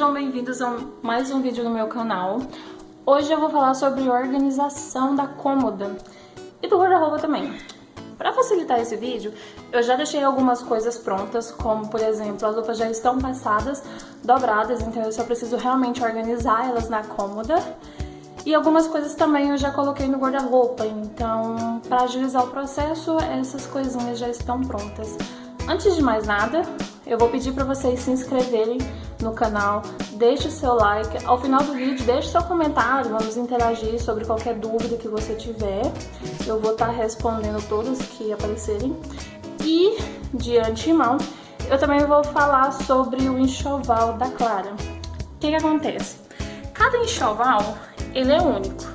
sejam bem-vindos a mais um vídeo no meu canal. Hoje eu vou falar sobre organização da cômoda e do guarda-roupa também. Para facilitar esse vídeo, eu já deixei algumas coisas prontas, como por exemplo, as roupas já estão passadas, dobradas, então eu só preciso realmente organizar elas na cômoda. E algumas coisas também eu já coloquei no guarda-roupa, então para agilizar o processo, essas coisinhas já estão prontas. Antes de mais nada, eu vou pedir para vocês se inscreverem no canal, deixe o seu like, ao final do vídeo deixe seu comentário, vamos interagir sobre qualquer dúvida que você tiver, eu vou estar respondendo todos que aparecerem. E, de antemão, eu também vou falar sobre o enxoval da Clara. O que acontece? Cada enxoval, ele é único.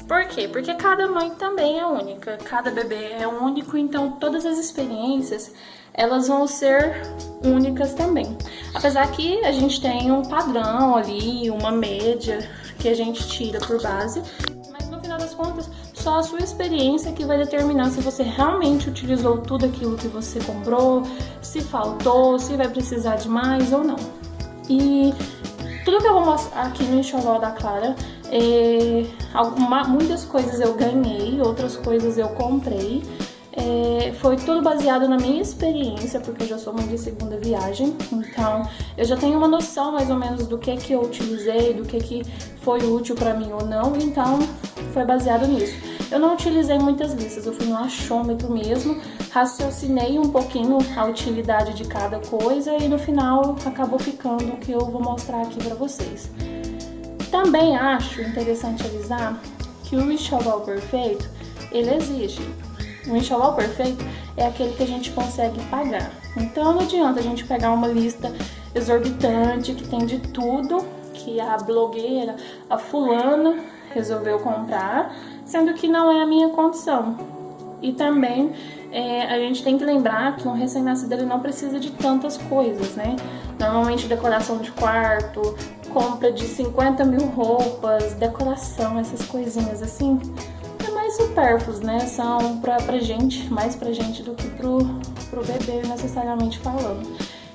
Por quê? Porque cada mãe também é única, cada bebê é único, então todas as experiências, elas vão ser únicas também. Apesar que a gente tem um padrão ali, uma média que a gente tira por base, mas no final das contas, só a sua experiência que vai determinar se você realmente utilizou tudo aquilo que você comprou, se faltou, se vai precisar de mais ou não. E tudo que eu vou mostrar aqui no enxoval da Clara, muitas coisas eu ganhei, outras coisas eu comprei. Foi tudo baseado na minha experiência, porque eu já sou mãe de segunda viagem, então eu já tenho uma noção mais ou menos do que eu utilizei, do que foi útil pra mim ou não, então foi baseado nisso. Eu não utilizei muitas listas, eu fui no achômetro mesmo, raciocinei um pouquinho a utilidade de cada coisa e no final acabou ficando o que eu vou mostrar aqui pra vocês. Também acho interessante avisar que o enxoval perfeito, ele exige. O enxoval perfeito é aquele que a gente consegue pagar. Então não adianta a gente pegar uma lista exorbitante que tem de tudo que a blogueira, a fulana resolveu comprar, sendo que não é a minha condição. E também a gente tem que lembrar que um recém-nascido ele não precisa de tantas coisas, né? Normalmente decoração de quarto, compra de 50 mil roupas, decoração, essas coisinhas assim, é mais supérfluos, né? São pra gente, mais pra gente do que pro bebê necessariamente falando.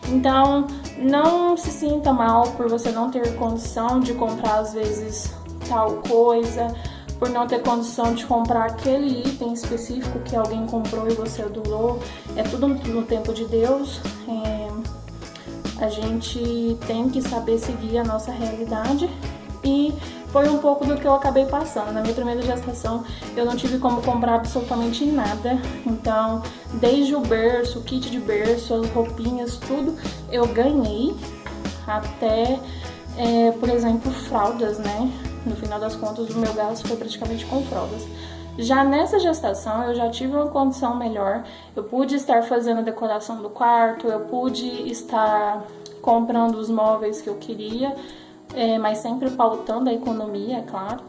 Então, não se sinta mal por você não ter condição de comprar às vezes tal coisa, por não ter condição de comprar aquele item específico que alguém comprou e você adorou. É tudo no tempo de Deus. A gente tem que saber seguir a nossa realidade e foi um pouco do que eu acabei passando. Na minha primeira gestação eu não tive como comprar absolutamente nada, então desde o berço, o kit de berço, as roupinhas, tudo eu ganhei, até por exemplo fraldas, né? No final das contas o meu gasto foi praticamente com fraldas. Já nessa gestação eu já tive uma condição melhor, eu pude estar fazendo a decoração do quarto, eu pude estar comprando os móveis que eu queria, mas sempre pautando a economia, é claro.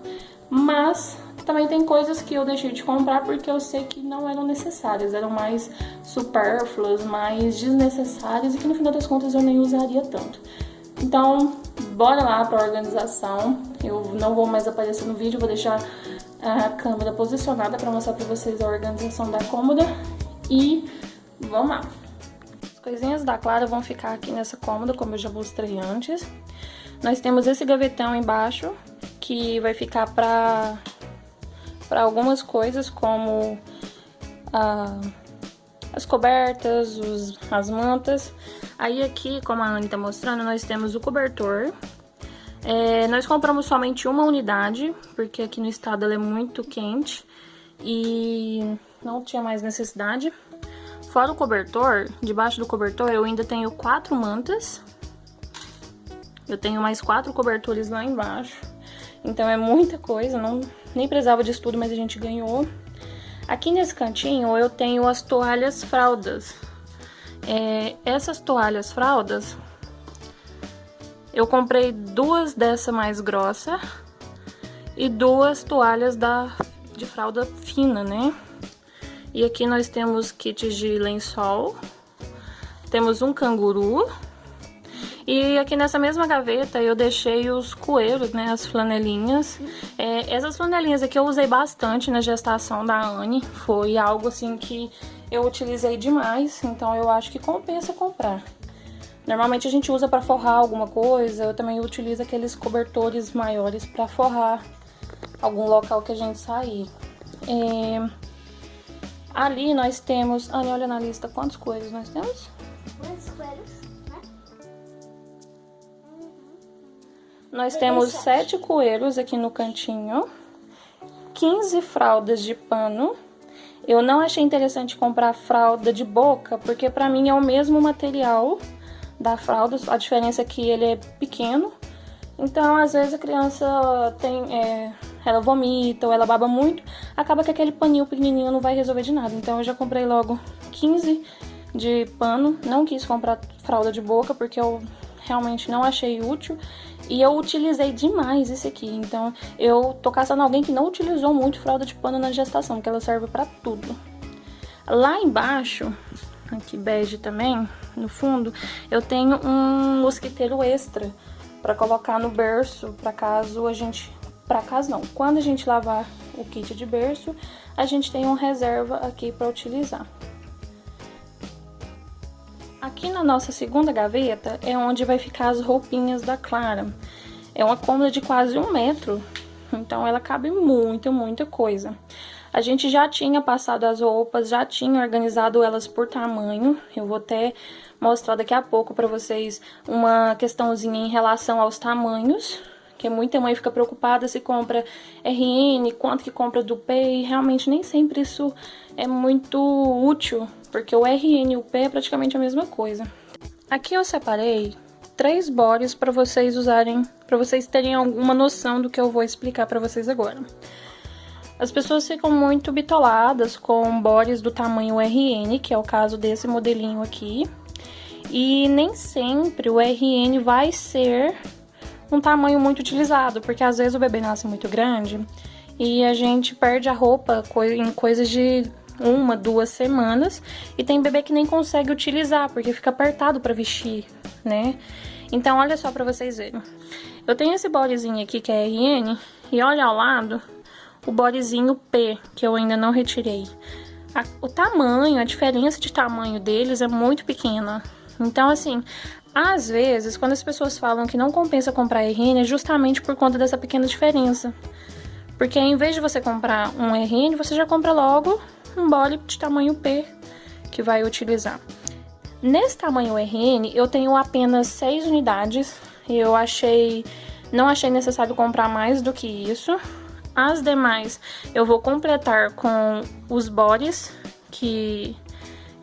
Mas também tem coisas que eu deixei de comprar porque eu sei que não eram necessárias, eram mais supérfluas, mais desnecessárias e que no final das contas eu nem usaria tanto. Então, bora lá para a organização. Eu não vou mais aparecer no vídeo, vou deixar a câmera posicionada para mostrar para vocês a organização da cômoda e vamos lá. As coisinhas da Clara vão ficar aqui nessa cômoda, como eu já mostrei antes. Nós temos esse gavetão embaixo, que vai ficar para algumas coisas, como as cobertas, as mantas. Aí aqui, como a Anne tá mostrando, nós temos o cobertor. Nós compramos somente uma unidade, porque aqui no estado ela é muito quente e não tinha mais necessidade. Fora o cobertor, debaixo do cobertor eu ainda tenho 4 mantas. Eu tenho mais 4 cobertores lá embaixo. Então é muita coisa, nem precisava disso tudo, mas a gente ganhou. Aqui nesse cantinho eu tenho as toalhas fraldas. Essas toalhas fraldas, eu comprei 2 dessa mais grossa e 2 toalhas de fralda fina, né? E aqui nós temos kits de lençol, temos um canguru. E aqui nessa mesma gaveta eu deixei os coeiros, né, as flanelinhas. Essas flanelinhas aqui eu usei bastante na gestação da Anne, foi algo assim que eu utilizei demais, então eu acho que compensa comprar. Normalmente a gente usa pra forrar alguma coisa. Eu também utilizo aqueles cobertores maiores pra forrar algum local que a gente sair. Ali nós temos... olha na lista quantos coelhos nós temos. Quantos coelhos, né? Nós temos 7 coelhos aqui no cantinho. 15 fraldas de pano. Eu não achei interessante comprar fralda de boca, porque pra mim é o mesmo material da fralda. A diferença é que ele é pequeno. Então, às vezes a criança ela vomita ou ela baba muito. Acaba que aquele paninho pequenininho não vai resolver de nada. Então, eu já comprei logo 15 de pano. Não quis comprar fralda de boca, porque eu realmente não achei útil. E eu utilizei demais esse aqui. Então, eu tô caçando alguém que não utilizou muito fralda de pano na gestação, porque ela serve pra tudo. Lá embaixo, aqui bege também, no fundo, eu tenho um mosquiteiro extra pra colocar no berço, quando a gente lavar o kit de berço, a gente tem uma reserva aqui pra utilizar. Aqui na nossa segunda gaveta é onde vai ficar as roupinhas da Clara. É uma cômoda de quase 1 metro, então ela cabe muita coisa. A gente já tinha passado as roupas, já tinha organizado elas por tamanho. Eu vou até mostrar daqui a pouco pra vocês uma questãozinha em relação aos tamanhos, que muita mãe fica preocupada se compra RN, quanto que compra do P, e realmente nem sempre isso é muito útil, porque o RN e o P é praticamente a mesma coisa. Aqui eu separei 3 bores para vocês usarem, para vocês terem alguma noção do que eu vou explicar para vocês agora. As pessoas ficam muito bitoladas com bores do tamanho RN, que é o caso desse modelinho aqui. E nem sempre o RN vai ser um tamanho muito utilizado, porque às vezes o bebê nasce muito grande e a gente perde a roupa em coisas de 1, 2 semanas. E tem bebê que nem consegue utilizar, porque fica apertado para vestir, né? Então, olha só pra vocês verem. Eu tenho esse bodezinho aqui que é RN, e olha ao lado o bodezinho P, que eu ainda não retirei. O tamanho, a diferença de tamanho deles é muito pequena. Então, assim, às vezes, quando as pessoas falam que não compensa comprar RN, é justamente por conta dessa pequena diferença. Porque em vez de você comprar um RN, você já compra logo um bode de tamanho P, que vai utilizar. Nesse tamanho RN, eu tenho apenas 6 unidades. Não achei necessário comprar mais do que isso. As demais eu vou completar com os bodes que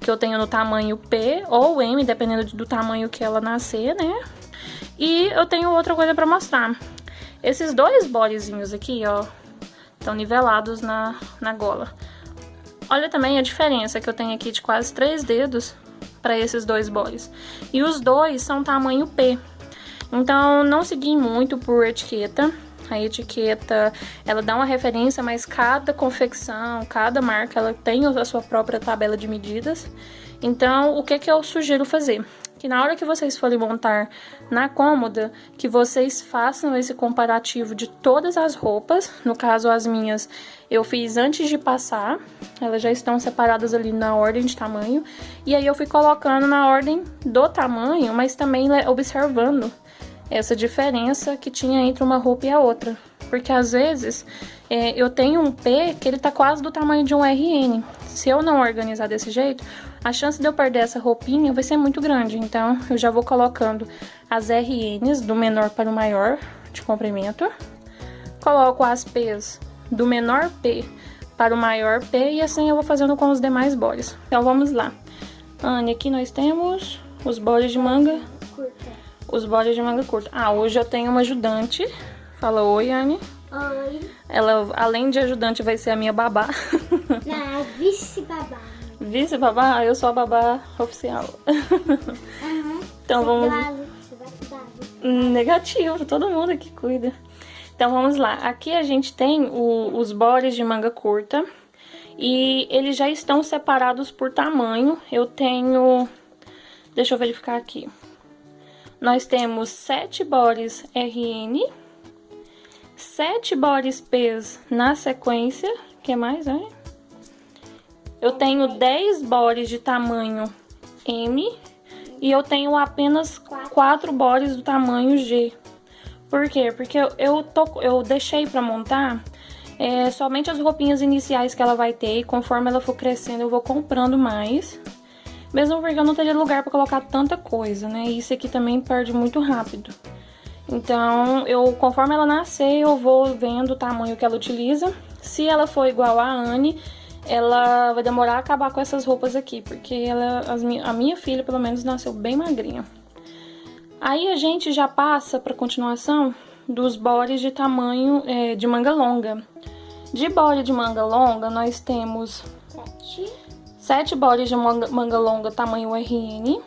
eu tenho no tamanho P ou M, dependendo do tamanho que ela nascer, né? E eu tenho outra coisa pra mostrar. Esses 2 bodezinhos aqui, ó, estão nivelados na gola. Olha também a diferença que eu tenho aqui de quase 3 dedos para esses 2 bodes. E os 2 são tamanho P. Então, não segui muito por etiqueta. A etiqueta, ela dá uma referência, mas cada confecção, cada marca, ela tem a sua própria tabela de medidas. Então, o que eu sugiro fazer? Que na hora que vocês forem montar na cômoda, que vocês façam esse comparativo de todas as roupas. No caso, as minhas eu fiz antes de passar, elas já estão separadas ali na ordem de tamanho. E aí eu fui colocando na ordem do tamanho, mas também observando essa diferença que tinha entre uma roupa e a outra. Porque às vezes eu tenho um P que ele tá quase do tamanho de um RN. Se eu não organizar desse jeito, a chance de eu perder essa roupinha vai ser muito grande. Então eu já vou colocando as RNs do menor para o maior de comprimento. Coloco as P's do menor P para o maior P e assim eu vou fazendo com os demais bodes. Então vamos lá. Anne, aqui nós temos os bodes de manga curta. Os bodes de manga curta. Hoje eu tenho uma ajudante. Fala oi, Anne. Oi. Ela, além de ajudante, vai ser a minha babá. Não, vice-babá. Vice-babá? Eu sou a babá oficial. Uhum. Então vamos... Você vai cuidar. Negativo, todo mundo aqui cuida. Então vamos lá. Aqui a gente tem os bodes de manga curta. E eles já estão separados por tamanho. Eu tenho... Deixa eu verificar aqui. Nós temos 7 bodes RN, 7 bodes P's na sequência. O que mais, né? Eu tenho 10 bodes de tamanho M E eu tenho apenas 4 bodies do tamanho G. Por quê? Porque eu deixei pra montar somente as roupinhas iniciais que ela vai ter. E conforme ela for crescendo, eu vou comprando mais. Mesmo porque eu não teria lugar pra colocar tanta coisa, né? E isso aqui também perde muito rápido. Então, conforme ela nascer, eu vou vendo o tamanho que ela utiliza. Se ela for igual a Anne, ela vai demorar a acabar com essas roupas aqui, porque a minha filha, pelo menos, nasceu bem magrinha. Aí a gente já passa para continuação dos bodies de tamanho de manga longa. De body de manga longa, nós temos 7 bodies de manga longa tamanho RN,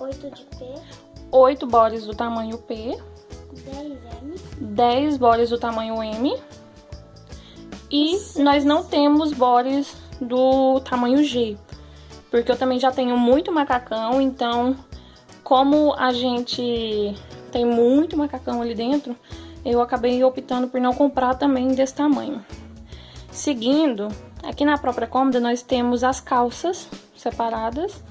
8 de P, 8 bodies do tamanho P, 10 M, 10 bodies do tamanho M. E nós não temos bodies do tamanho G, porque eu também já tenho muito macacão, então como a gente tem muito macacão ali dentro, eu acabei optando por não comprar também desse tamanho. Seguindo, aqui na própria cômoda nós temos as calças separadas.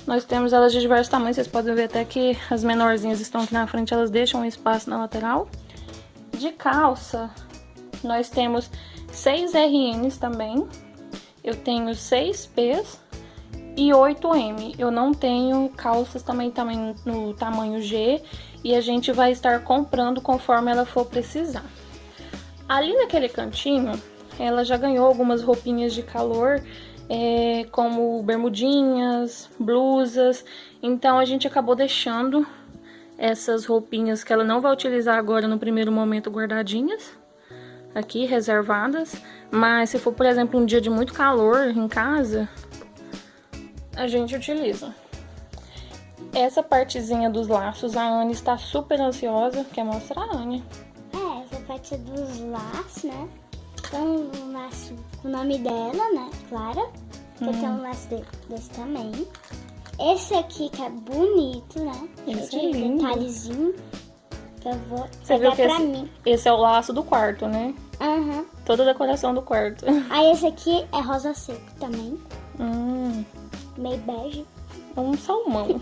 Nós temos elas de diversos tamanhos, vocês podem ver até que as menorzinhas estão aqui na frente, elas deixam um espaço na lateral. De calça, nós temos 6 RNs também, eu tenho 6 Ps e 8 M. Eu não tenho calças também no tamanho G e a gente vai estar comprando conforme ela for precisar. Ali naquele cantinho, ela já ganhou algumas roupinhas de calor, como bermudinhas, blusas, então a gente acabou deixando essas roupinhas que ela não vai utilizar agora no primeiro momento guardadinhas, aqui reservadas, mas se for, por exemplo, um dia de muito calor em casa, a gente utiliza. Essa partezinha dos laços, a Anne está super ansiosa, quer mostrar, Anne? essa parte dos laços, né? Então, um laço com o nome dela, né? Clara. Então, tem um laço desse também. Esse aqui que é bonito, né? Esse é é lindo. Detalhezinho. Que eu vou Você viu pegar que pra mim. esse é o laço do quarto, né? Aham. Toda a decoração do quarto. Aí esse aqui é rosa seco também. Meio bege. Um salmão.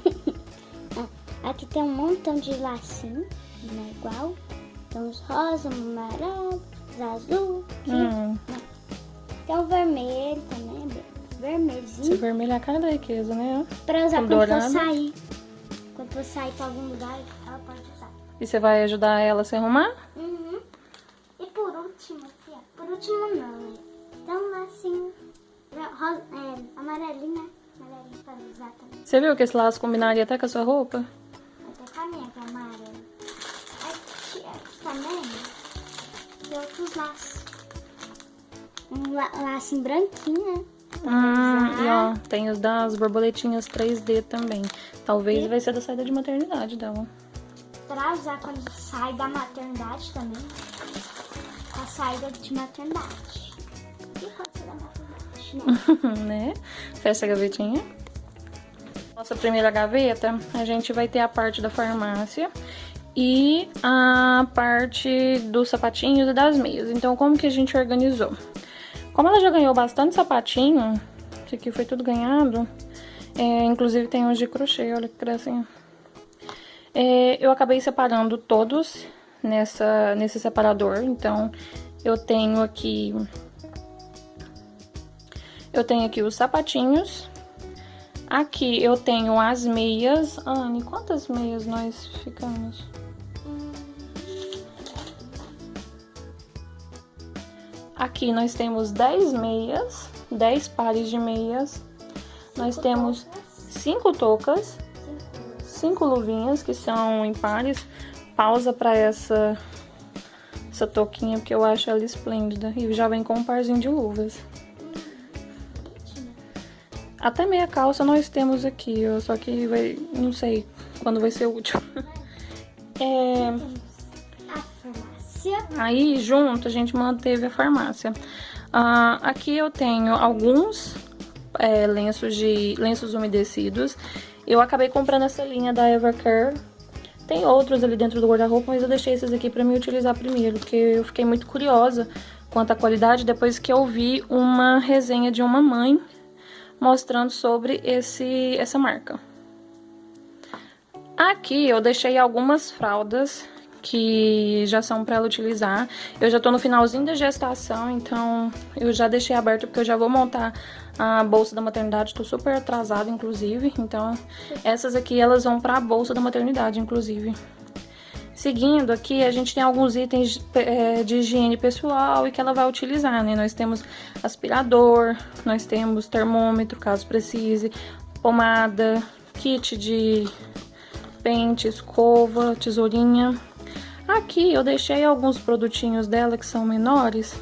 Aqui tem um montão de lacinho, né? Igual. Tem uns rosa, um amarelo, os azul. Tem um vermelho também, Esse vermelhozinho. vermelho é a cara da riqueza, né? Pra usar Com quando dourado. for sair. Quando for sair pra algum lugar, ela pode usar. E você vai ajudar ela a se arrumar? Uhum. E por último, aqui, ó. Por último não, né? Tem um lacinho rosa, amarelinho, né? Amarelinho pra usar também. Você viu que esse laço combinaria até com a sua roupa? Até com a minha, que é amarela. Aqui também tem outros laços. Um lacinho branquinho, né? E ó, tem os das borboletinhas 3D também. Talvez vai ser da saída de maternidade dela. Pra usar quando sai da maternidade também. A saída de maternidade. E pode ser da maternidade, né? Né? Fecha a gavetinha. Nossa primeira gaveta, a gente vai ter a parte da farmácia e a parte dos sapatinhos e das meias. Então, como que a gente organizou? Como ela já ganhou bastante sapatinho, isso aqui foi tudo ganhado, inclusive tem uns de crochê, olha que gracinha. Eu acabei separando todos nesse separador, então eu tenho aqui os sapatinhos, aqui eu tenho as meias. Anne, quantas meias nós ficamos? Aqui nós temos 10 meias, 10 pares de meias. Nós temos 5 toucas, 5 luvinhas que são em pares. Pausa pra essa touquinha, porque eu acho ela esplêndida. E já vem com um parzinho de luvas. Até meia calça nós temos aqui, ó, só que não sei quando vai ser útil. A farmácia. Aí, junto, a gente manteve a farmácia. Aqui eu tenho alguns lenços umedecidos. Eu acabei comprando essa linha da Evercare. Tem outros ali dentro do guarda-roupa, mas eu deixei esses aqui pra me utilizar primeiro, porque eu fiquei muito curiosa quanto à qualidade depois que eu vi uma resenha de uma mãe mostrando sobre essa marca. Aqui eu deixei algumas fraldas que já são para ela utilizar. Eu já tô no finalzinho da gestação, então eu já deixei aberto porque eu já vou montar a bolsa da maternidade. Tô super atrasada, inclusive. Então, essas aqui, elas vão pra bolsa da maternidade, inclusive. Seguindo aqui, a gente tem alguns itens de higiene pessoal e que ela vai utilizar, né? Nós temos aspirador, nós temos termômetro, caso precise, pomada, kit de pente, escova, tesourinha. Aqui eu deixei alguns produtinhos dela que são menores.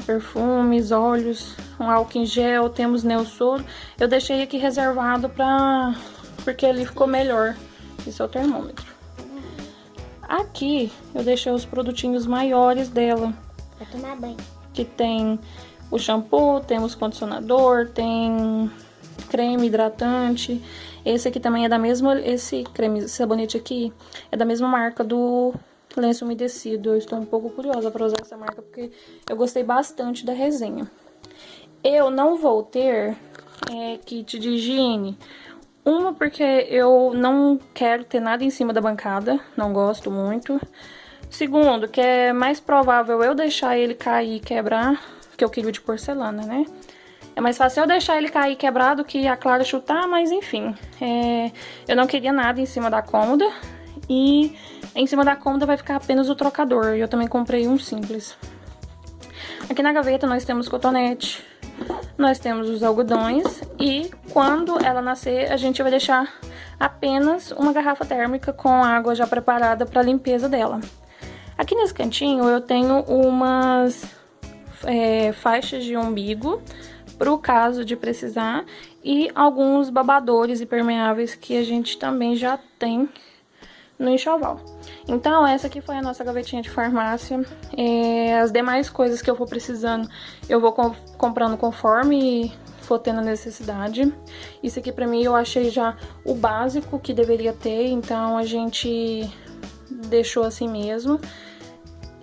Perfumes, óleos, um álcool em gel, temos Neosoro. Eu deixei aqui reservado porque ali ficou melhor. Esse é o termômetro. Aqui eu deixei os produtinhos maiores dela. Pra tomar banho. Que tem o shampoo, temos condicionador, tem creme hidratante. Esse aqui também é da mesma, esse creme, sabonete aqui, é da mesma marca do lenço umedecido. Eu estou um pouco curiosa para usar essa marca, porque eu gostei bastante da resenha. Eu não vou ter kit de higiene. Uma, porque eu não quero ter nada em cima da bancada, não gosto muito. Segundo, que é mais provável eu deixar ele cair e quebrar, que eu queria de porcelana, né? É mais fácil eu deixar ele cair quebrado que a Clara chutar, mas enfim. Eu não queria nada em cima da cômoda. E em cima da cômoda vai ficar apenas o trocador. E eu também comprei um simples. Aqui na gaveta nós temos cotonete. Nós temos os algodões. E quando ela nascer, a gente vai deixar apenas uma garrafa térmica com água já preparada para a limpeza dela. Aqui nesse cantinho eu tenho umas faixas de umbigo, para o caso de precisar, e alguns babadores impermeáveis que a gente também já tem no enxoval. Então, essa aqui foi a nossa gavetinha de farmácia. As demais coisas que eu for precisando, eu vou comprando conforme for tendo necessidade. Isso aqui pra mim eu achei já o básico que deveria ter, então a gente deixou assim mesmo.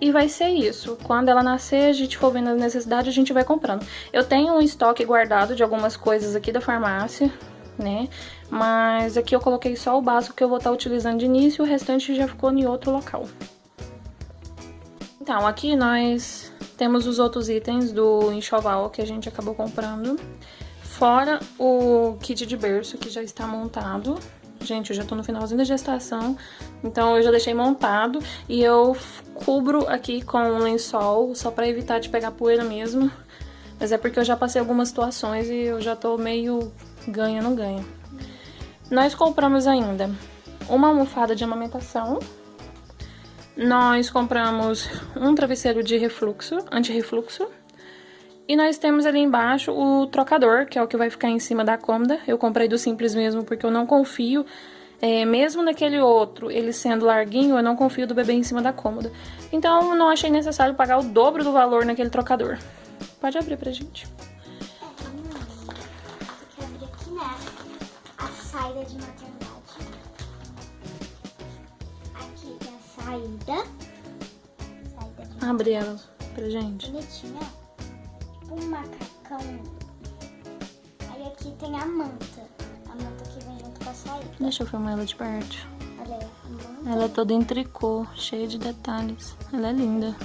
E vai ser isso. Quando ela nascer, a gente for vendo a necessidade, a gente vai comprando. Eu tenho um estoque guardado de algumas coisas aqui da farmácia, né? Mas aqui eu coloquei só o básico que eu vou estar utilizando de início, o restante já ficou em outro local. Então, aqui nós temos os outros itens do enxoval que a gente acabou comprando. Fora o kit de berço que já está montado. Gente, eu já tô no finalzinho da gestação, então eu já deixei montado e eu cubro aqui com um lençol, só pra evitar de pegar poeira mesmo. Mas é porque eu já passei algumas situações e eu já tô meio ganha, não ganha. Nós compramos ainda uma almofada de amamentação. Nós compramos um travesseiro de refluxo, anti-refluxo. E nós temos ali embaixo o trocador, que é o que vai ficar em cima da cômoda. Eu comprei do Simples mesmo, porque eu não confio. Mesmo naquele outro, ele sendo larguinho, eu não confio do bebê em cima da cômoda. Então, eu não achei necessário pagar o dobro do valor naquele trocador. Pode abrir pra gente. Tem que abrir aqui, né? A saída de maternidade. Aqui tem a saída. Abre ela pra gente. Bonitinha. Um macacão. Aí aqui tem a manta. A manta que vem junto com a saída. Deixa eu filmar ela de perto. Olha aí, a manta. Ela é toda em tricô, cheia de detalhes. Ela é linda.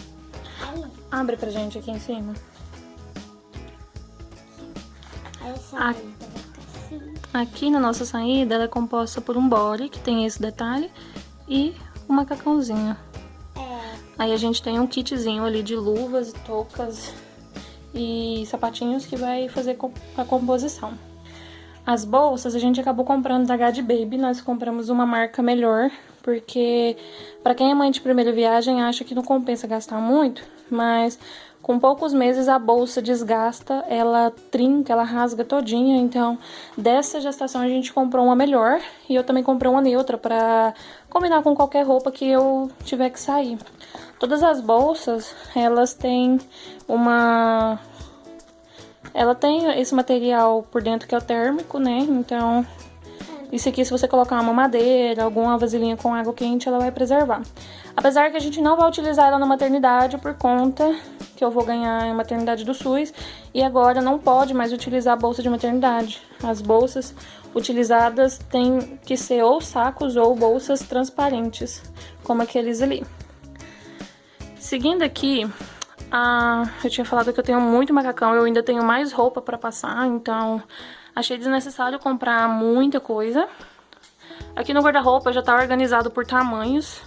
Aí. Abre pra gente aqui em cima. Aí a saída vai ficar assim. Aqui na nossa saída, ela é composta por um body, que tem esse detalhe, e um macacãozinho. Aí a gente tem um kitzinho ali de luvas, toucas e sapatinhos que vai fazer a composição. As bolsas a gente acabou comprando da Gad Baby, nós compramos uma marca melhor, porque para quem é mãe de primeira viagem acha que não compensa gastar muito, mas com poucos meses a bolsa desgasta, ela trinca, ela rasga todinha, então dessa gestação a gente comprou uma melhor e eu também comprei uma neutra para combinar com qualquer roupa que eu tiver que sair. Todas as bolsas, elas têm ela tem esse material por dentro que é o térmico, né? Então, isso aqui, se você colocar uma mamadeira, alguma vasilhinha com água quente, ela vai preservar. Apesar que a gente não vai utilizar ela na maternidade por conta que eu vou ganhar a maternidade do SUS. E agora não pode mais utilizar a bolsa de maternidade. As bolsas utilizadas têm que ser ou sacos ou bolsas transparentes, como aqueles ali. Seguindo aqui, eu tinha falado que eu tenho muito macacão, eu ainda tenho mais roupa pra passar, então achei desnecessário comprar muita coisa. Aqui no guarda-roupa já tá organizado por tamanhos.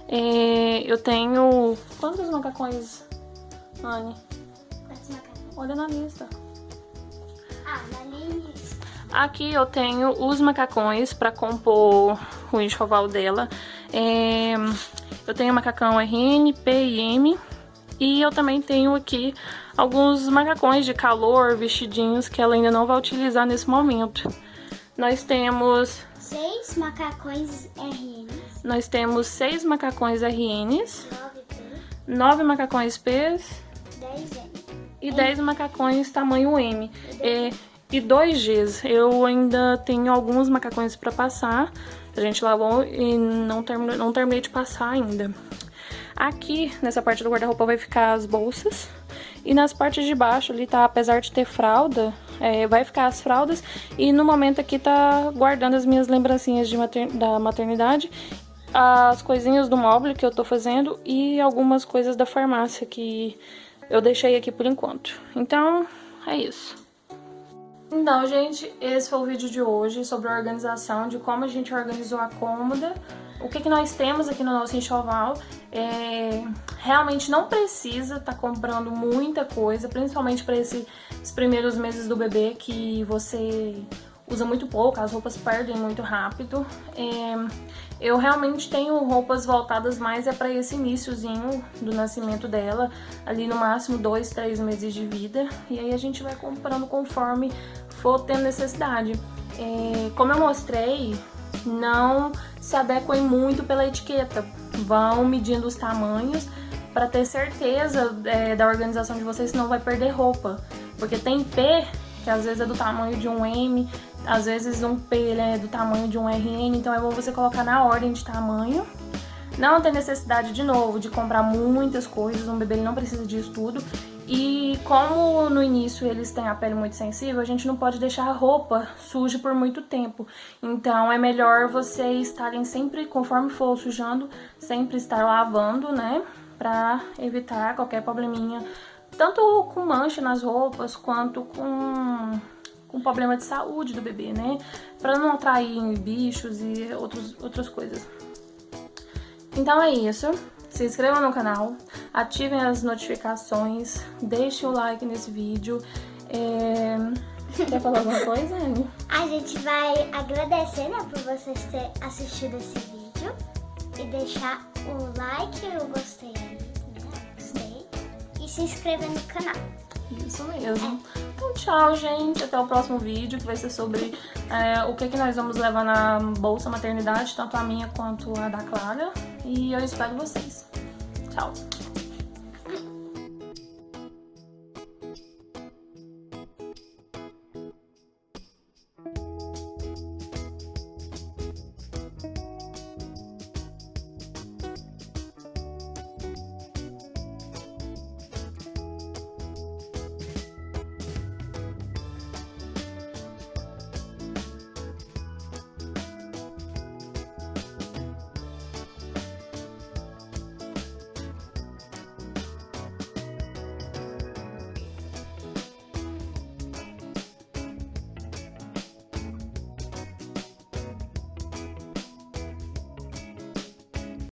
Eu tenho... Quantos macacões, Anne? Quantos macacões? Olha na lista. Na lista. Aqui eu tenho os macacões pra compor o enxoval dela. Eu tenho macacão RN, P e M. E eu também tenho aqui alguns macacões de calor, vestidinhos, que ela ainda não vai utilizar nesse momento. Nós temos... 6 macacões RNs. Nós temos 6 macacões RNs. 9 P. 9 macacões P's. 10 M. E 10 macacões tamanho M. E 2 Gs. Eu ainda tenho alguns macacões pra passar. A gente lavou e não terminei de passar ainda. Aqui, nessa parte do guarda-roupa, vai ficar as bolsas. E nas partes de baixo ali, tá? Apesar de ter fralda, vai ficar as fraldas. E no momento aqui tá guardando as minhas lembrancinhas da maternidade. As coisinhas do móvel que eu tô fazendo. E algumas coisas da farmácia que eu deixei aqui por enquanto. Então, é isso. Então, gente, esse foi o vídeo de hoje sobre a organização, de como a gente organizou a cômoda, o que nós temos aqui no nosso enxoval. Realmente não precisa estar comprando muita coisa, principalmente para esses primeiros meses do bebê, que você usa muito pouco, as roupas perdem muito rápido. Eu realmente tenho roupas voltadas mais para esse iniciozinho do nascimento dela, ali no máximo 2, 3 meses de vida, e aí a gente vai comprando conforme for tendo necessidade. Como eu mostrei, não se adequem muito pela etiqueta, vão medindo os tamanhos para ter certeza da organização de vocês, senão vai perder roupa, porque tem P que às vezes é do tamanho de um M, às vezes um P é do tamanho de um RN, então é bom você colocar na ordem de tamanho. Não tem necessidade, de novo, de comprar muitas coisas, um bebê ele não precisa disso tudo. E como no início eles têm a pele muito sensível, a gente não pode deixar a roupa suja por muito tempo. Então é melhor vocês estarem sempre, conforme for sujando, sempre estar lavando, né? Pra evitar qualquer probleminha, tanto com mancha nas roupas, quanto com problema de saúde do bebê, né? Pra não atrair bichos e outras coisas. Então é isso. Se inscrevam no canal, ativem as notificações, deixem o like nesse vídeo. Quer falar alguma coisa, Anne? A gente vai agradecer, né, por vocês terem assistido esse vídeo e deixar o like, eu gostei, né? Gostei, e se inscrever no canal. Isso mesmo. Então tchau, gente. Até o próximo vídeo, que vai ser sobre o que nós vamos levar na bolsa maternidade, tanto a minha quanto a da Clara. E eu espero vocês. Tchau.